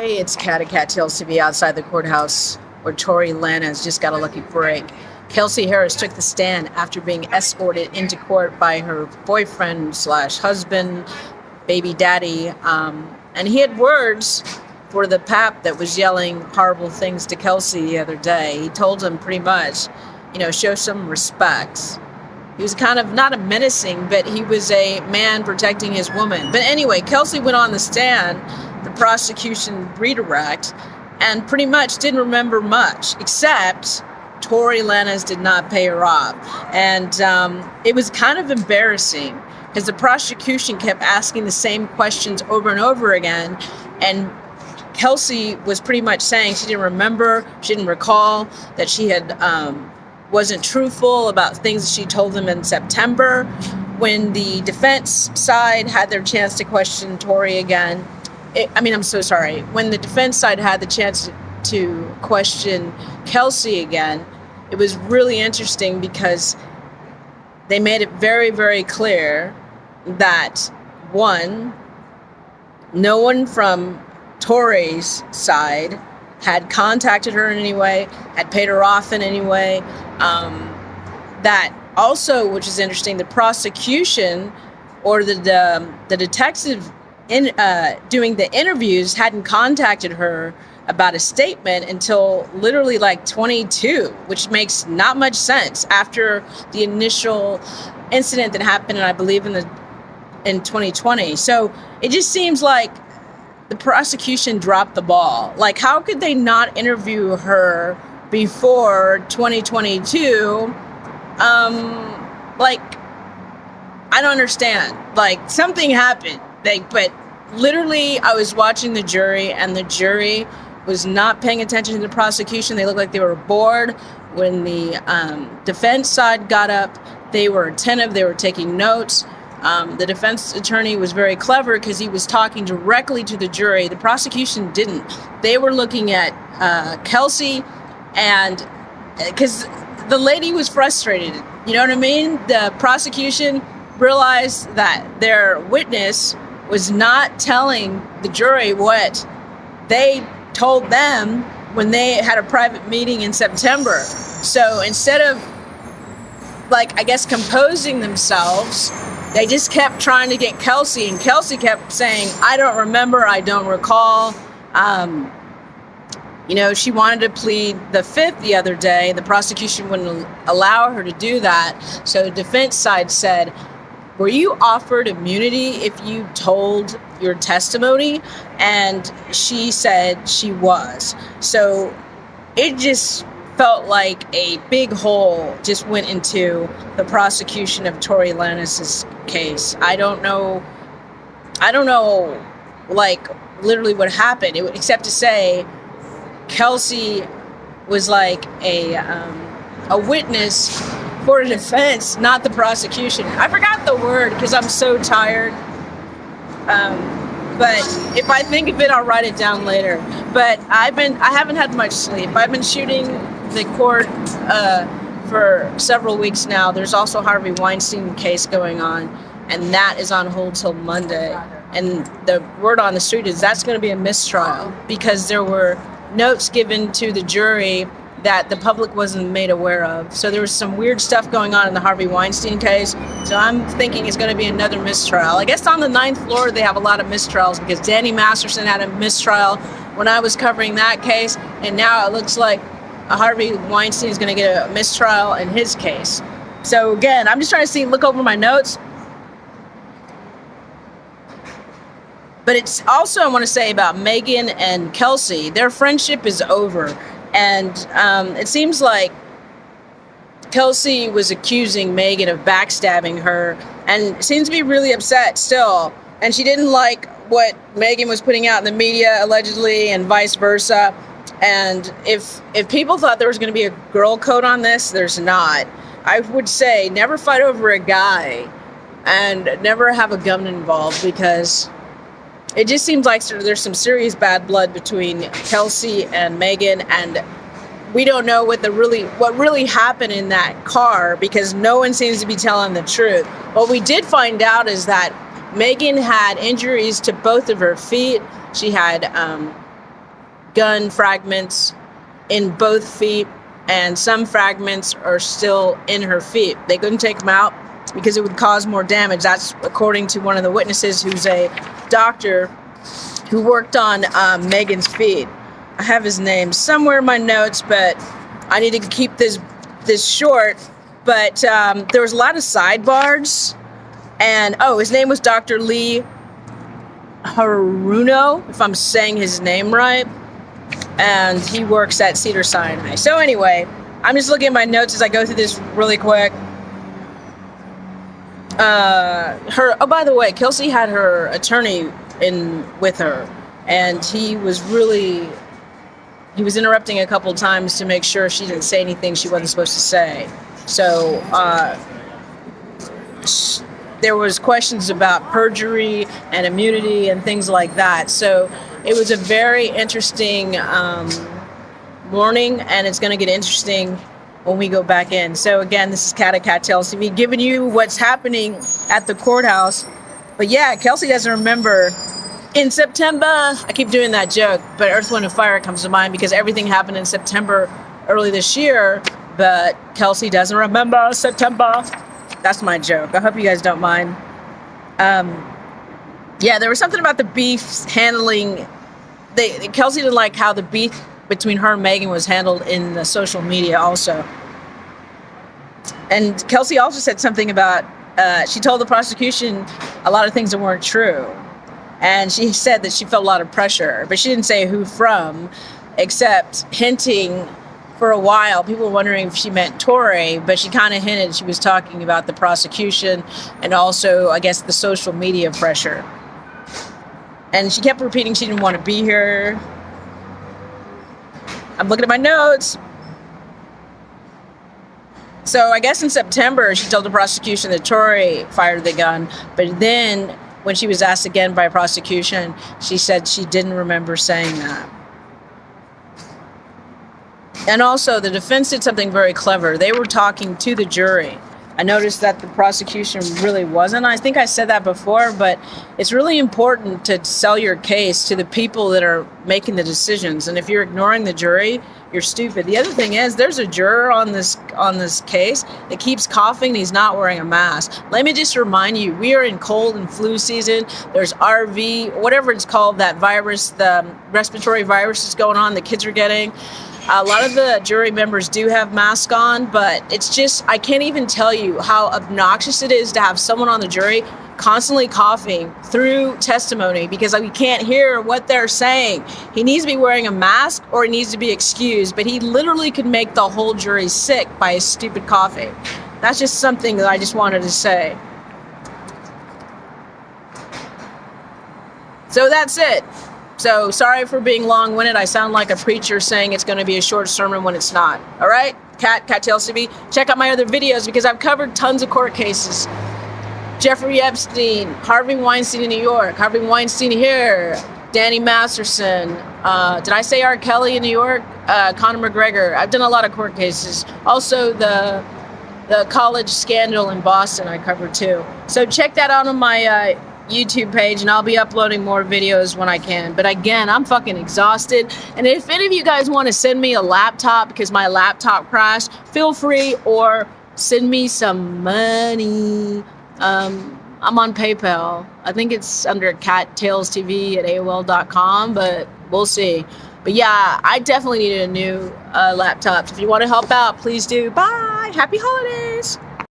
Hey, it's Kattalestv outside the courthouse where Tory Lanez just got a lucky break. Kelsey Harris took the stand after being escorted into court by her boyfriend slash husband, baby daddy. And he had words for the pap that was yelling horrible things to Kelsey the other day. He told him pretty much, show some respect. He was kind of not a menacing, but he was a man protecting his woman. But anyway, Kelsey went on the stand, the prosecution redirect, and pretty much didn't remember much, except Tory Lanez did not pay her off. And it was kind of embarrassing because the prosecution kept asking the same questions over and over again. And Kelsey was pretty much saying she didn't remember, she didn't recall that she had wasn't truthful about things that she told them in September. When the defense side had their chance to question Tory again, I'm so sorry. When the defense side had the chance to question Kelsey again, it was really interesting because they made it very, very clear that, one, no one from Tory's side had contacted her in any way, had paid her off in any way. That also, which is interesting, the prosecution or the detective doing the interviews hadn't contacted her about a statement until literally like 22, which makes not much sense after the initial incident that happened, I believe, in 2020. So it just seems like the prosecution dropped the ball. Like, how could they not interview her before 2022? I don't understand. Like, something happened. But literally, I was watching the jury, and the jury was not paying attention to the prosecution. They looked like they were bored. When the defense side got up, they were attentive. They were taking notes. The defense attorney was very clever because he was talking directly to the jury. The prosecution didn't. They were looking at Kelsey, and because the lady was frustrated. You know what I mean? The prosecution realized that their witness was not telling the jury what they told them when they had a private meeting in September. So instead of, composing themselves, they just kept trying to get Kelsey, and Kelsey kept saying, I don't remember, I don't recall. She wanted to plead the fifth the other day. The prosecution wouldn't allow her to do that. So the defense side said, were you offered immunity if you told your testimony? And she said she was. So it just felt like a big hole just went into the prosecution of Tory Lanez's case. I don't know, literally what happened, except to say Kelsey was like a witness for the defense, not the prosecution. I forgot the word because I'm so tired. But if I think of it, I'll write it down later. But I haven't had much sleep. I've been shooting the court for several weeks now. There's also Harvey Weinstein case going on, and that is on hold till Monday. And the word on the street is that's going to be a mistrial because there were notes given to the jury that the public wasn't made aware of. So there was some weird stuff going on in the Harvey Weinstein case. So I'm thinking it's going to be another mistrial. I guess on the 9th floor, they have a lot of mistrials because Danny Masterson had a mistrial when I was covering that case. And now it looks like Harvey Weinstein is going to get a mistrial in his case. So again, I'm just trying to look over my notes. But it's also, I want to say about Megan and Kelsey, their friendship is over. And it seems like Kelsey was accusing Megan of backstabbing her and seems to be really upset still. And she didn't like what Megan was putting out in the media, allegedly, and vice versa. And if people thought there was going to be a girl code on this, there's not. I would say never fight over a guy and never have a gun involved because it just seems like there's some serious bad blood between Kelsey and Megan, and we don't know what really happened in that car because no one seems to be telling the truth. What we did find out is that Megan had injuries to both of her feet. She had gun fragments in both feet, and some fragments are still in her feet. They couldn't take them out because it would cause more damage. That's according to one of the witnesses, who's a doctor who worked on Megan's feet. I have his name somewhere in my notes, but I need to keep this short. But there was a lot of sidebars, and his name was Dr. Lee Haruno, if I'm saying his name right, and he works at Cedars-Sinai. So anyway, I'm just looking at my notes as I go through this really quick. By the way, Kelsey had her attorney in with her, and he was interrupting a couple times to make sure she didn't say anything she wasn't supposed to say. So there was questions about perjury and immunity and things like that. So it was a very interesting morning, and it's going to get interesting when we go back in. So again, this is Kat at Kattalestv giving you what's happening at the courthouse. But yeah, Kelsey doesn't remember. In September, I keep doing that joke, but Earth, Wind, and Fire comes to mind because everything happened in September early this year, but Kelsey doesn't remember September. That's my joke. I hope you guys don't mind. Yeah, there was something about the beef handling. Kelsey didn't like how the beef between her and Megan was handled in the social media also. And Kelsey also said something about, she told the prosecution a lot of things that weren't true. And she said that she felt a lot of pressure, but she didn't say who from, except hinting for a while. People were wondering if she meant Tory, but she kind of hinted she was talking about the prosecution and also, I guess, the social media pressure. And she kept repeating she didn't want to be here. I'm looking at my notes. So I guess in September, she told the prosecution that Tory fired the gun, but then when she was asked again by prosecution, she said she didn't remember saying that. And also, the defense did something very clever. They were talking to the jury. I noticed that the prosecution really wasn't. I think I said that before, but it's really important to sell your case to the people that are making the decisions. And if you're ignoring the jury, you're stupid. The other thing is, there's a juror on this case that keeps coughing and he's not wearing a mask. Let me just remind you, we are in cold and flu season. There's RV, whatever it's called, that virus, the respiratory virus is going on, the kids are getting. A lot of the jury members do have masks on, but it's just, I can't even tell you how obnoxious it is to have someone on the jury constantly coughing through testimony because we can't hear what they're saying. He needs to be wearing a mask or he needs to be excused, but he literally could make the whole jury sick by his stupid coughing. That's just something that I just wanted to say. So that's it. So sorry for being long-winded. I sound like a preacher saying it's going to be a short sermon when it's not. All right? Kattalestv. Check out my other videos because I've covered tons of court cases. Jeffrey Epstein, Harvey Weinstein in New York, Harvey Weinstein here, Danny Masterson. Did I say R. Kelly in New York? Conor McGregor. I've done a lot of court cases. Also, the college scandal in Boston I covered too. So check that out on my YouTube page, and I'll be uploading more videos when I can. But again, I'm fucking exhausted. And if any of you guys want to send me a laptop because my laptop crashed, feel free, or send me some money. I'm on PayPal. I think it's under Kattalestv@AOL.com, but we'll see. But yeah, I definitely need a new laptop. If you want to help out, please do. Bye. Happy holidays.